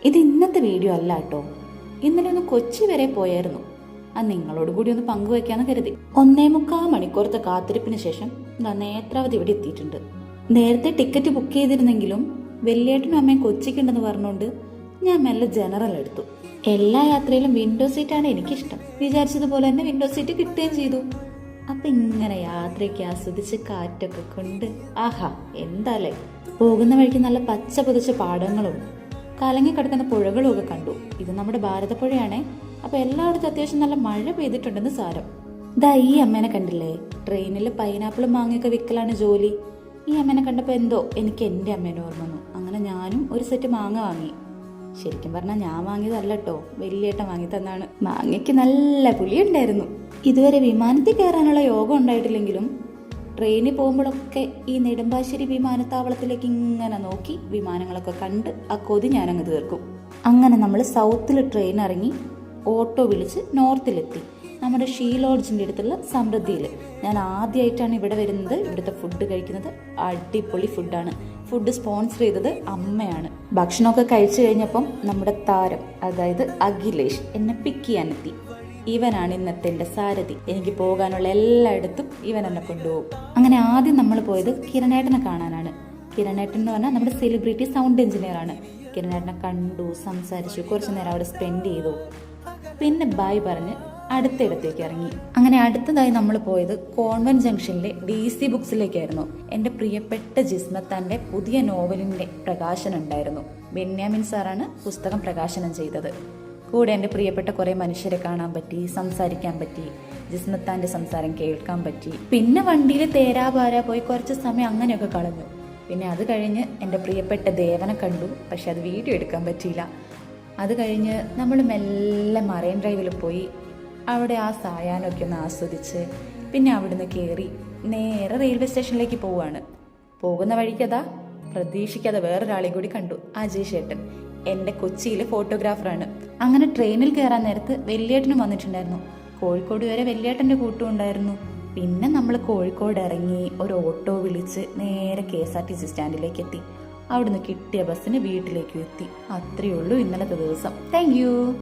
ഇത് ഇന്നത്തെ വീഡിയോ അല്ല കേട്ടോ. ഇന്നലെ ഒന്ന് കൊച്ചി വരെ പോയായിരുന്നു. അത് നിങ്ങളോട് കൂടി ഒന്ന് പങ്കുവെക്കാന്ന് കരുതി. 1.25 മണിക്കൂറത്തെ കാത്തിരിപ്പിന് ശേഷം നേത്രാവതി ഇവിടെ എത്തിയിട്ടുണ്ട്. നേരത്തെ ടിക്കറ്റ് ബുക്ക് ചെയ്തിരുന്നെങ്കിലും വലിയേട്ടനും അമ്മയും കൊച്ചിക്കുണ്ടെന്ന് പറഞ്ഞുകൊണ്ട് ഞാൻ മെല്ലെ ജനറൽ എടുത്തു. എല്ലാ യാത്രയിലും വിൻഡോ സീറ്റാണ് എനിക്കിഷ്ടം. വിചാരിച്ചതുപോലെ തന്നെ വിൻഡോ സീറ്റ് കിട്ടുകയും ചെയ്തു. അപ്പൊ ഇങ്ങനെ യാത്രയ്ക്ക് ആസ്വദിച്ച് കാറ്റൊക്കെ കൊണ്ട് ആഹാ എന്താലേ. പോകുന്ന വഴിക്ക് നല്ല പച്ച പൊതിച്ച പാടങ്ങളും കലങ്ങി കിടക്കുന്ന പുഴകളും ഒക്കെ കണ്ടു. ഇത് നമ്മുടെ ഭാരതപ്പുഴയാണേ. അപ്പൊ എല്ലായിടത്തും അത്യാവശ്യം നല്ല മഴ പെയ്തിട്ടുണ്ടെന്ന് സാരം. ദാ ഈ അമ്മേനെ കണ്ടില്ലേ? ട്രെയിനിൽ പൈനാപ്പിളും മാങ്ങയൊക്കെ വിൽക്കലാണ് ജോലി. ഈ അമ്മേനെ കണ്ടപ്പോ എന്തോ എനിക്ക് എന്റെ അമ്മേനെ ഓർമ്മ വന്നു. അങ്ങനെ ഞാനും ഒരു സെറ്റ് മാങ്ങ വാങ്ങി. ശരിക്കും പറഞ്ഞാൽ ഞാൻ വാങ്ങിയതല്ല കേട്ടോ, വലിയേട്ടൻ വാങ്ങി തന്നാണ്. മാങ്ങയ്ക്ക് നല്ല പുളിയുണ്ടായിരുന്നു. ഇതുവരെ വിമാനത്തിൽ കയറാനുള്ള യോഗം ഉണ്ടായിട്ടില്ലെങ്കിലും ട്രെയിനിൽ പോകുമ്പോഴൊക്കെ ഈ നെടുമ്പാശ്ശേരി വിമാനത്താവളത്തിലേക്ക് ഇങ്ങനെ നോക്കി വിമാനങ്ങളൊക്കെ കണ്ട് ആ കൊതി ഞാനങ്ങ് തീർക്കും. അങ്ങനെ നമ്മൾ സൗത്തിൽ ട്രെയിൻ ഇറങ്ങി ഓട്ടോ വിളിച്ച് നോർത്തിലെത്തി. നമ്മുടെ ഷീ ലോഡ്ജിൻ്റെ അടുത്തുള്ള സമൃദ്ധിയിൽ. ഞാൻ ആദ്യമായിട്ടാണ് ഇവിടെ വരുന്നത്. ഇവിടുത്തെ ഫുഡ് കഴിക്കുന്നത് അടിപൊളി ഫുഡാണ്. ഫുഡ് സ്പോൺസർ ചെയ്തത് അമ്മയാണ്. ഭക്ഷണമൊക്കെ കഴിച്ചു കഴിഞ്ഞപ്പം നമ്മുടെ താരം, അതായത് അഖിലേഷ്, എന്നെ പിക്ക് ചെയ്യാനെത്തി. ഇവനാണ് ഇന്നത്തെ എൻ്റെ സാരഥി. എനിക്ക് പോകാനുള്ള എല്ലായിടത്തും ഇവൻ എന്നെ കൊണ്ടുപോകും. അങ്ങനെ ആദ്യം നമ്മൾ പോയത് കിരണേട്ടനെ കാണാനാണ്. കിരണേട്ടൻ എന്ന് പറഞ്ഞാൽ നമ്മുടെ സെലിബ്രിറ്റി സൗണ്ട് എഞ്ചിനീയർ ആണ്. കിരണേട്ടനെ കണ്ടു, സംസാരിച്ചു, കുറച്ചു നേരം അവിടെ സ്പെൻഡ് ചെയ്തു. പിന്നെ ബൈ പറഞ്ഞ് അടുത്തിടത്തേക്ക് ഇറങ്ങി. അങ്ങനെ അടുത്തതായി നമ്മൾ പോയത് കോൺവെന്റ് ജംഗ്ഷനിലെ DC ബുക്സിലേക്കായിരുന്നു. എൻ്റെ പ്രിയപ്പെട്ട ജിസ്മത്താന്റെ പുതിയ നോവലിന്റെ പ്രകാശനം ഉണ്ടായിരുന്നു. ബെന്യാമിൻ സാറാണ് പുസ്തകം പ്രകാശനം ചെയ്തത്. കൂടെ എൻ്റെ പ്രിയപ്പെട്ട കുറെ മനുഷ്യരെ കാണാൻ പറ്റി, സംസാരിക്കാൻ പറ്റി, ജിസ്മത്താന്റെ സംസാരം കേൾക്കാൻ പറ്റി. പിന്നെ വണ്ടിയിൽ തേരാപാര പോയി കുറച്ച് സമയം അങ്ങനെയൊക്കെ കളഞ്ഞു. പിന്നെ അത് കഴിഞ്ഞ് എൻ്റെ പ്രിയപ്പെട്ട ദേവനെ കണ്ടു. പക്ഷെ അത് വീഡിയോ എടുക്കാൻ പറ്റിയില്ല. അത് കഴിഞ്ഞ് നമ്മൾ മെല്ലെ മറൈൻ ഡ്രൈവിൽ പോയി അവിടെ ആ സായാഹ്നമൊക്കെ ഒന്ന് ആസ്വദിച്ച് പിന്നെ അവിടുന്ന് കയറി നേരെ റെയിൽവേ സ്റ്റേഷനിലേക്ക് പോവുകയാണ്. പോകുന്ന വഴിക്കതാ പ്രതീക്ഷിക്കാതെ വേറൊരാളെയും കൂടി കണ്ടു. അജയ് ചേട്ടൻ, എൻ്റെ കൊച്ചിയിലെ ഫോട്ടോഗ്രാഫറാണ്. അങ്ങനെ ട്രെയിനിൽ കയറാൻ നേരത്ത് വലിയേട്ടനും വന്നിട്ടുണ്ടായിരുന്നു. കോഴിക്കോട് വരെ വലിയേട്ടൻ്റെ കൂട്ടും ഉണ്ടായിരുന്നു. പിന്നെ നമ്മൾ കോഴിക്കോട് ഇറങ്ങി ഒരു ഓട്ടോ വിളിച്ച് നേരെ KSRTC സ്റ്റാൻഡിലേക്ക് എത്തി. അവിടുന്ന് കിട്ടിയ ബസ്സിന് വീട്ടിലേക്ക് എത്തി. അത്രയേ ഉള്ളൂ ഇന്നലത്തെ ദിവസം. Thank you.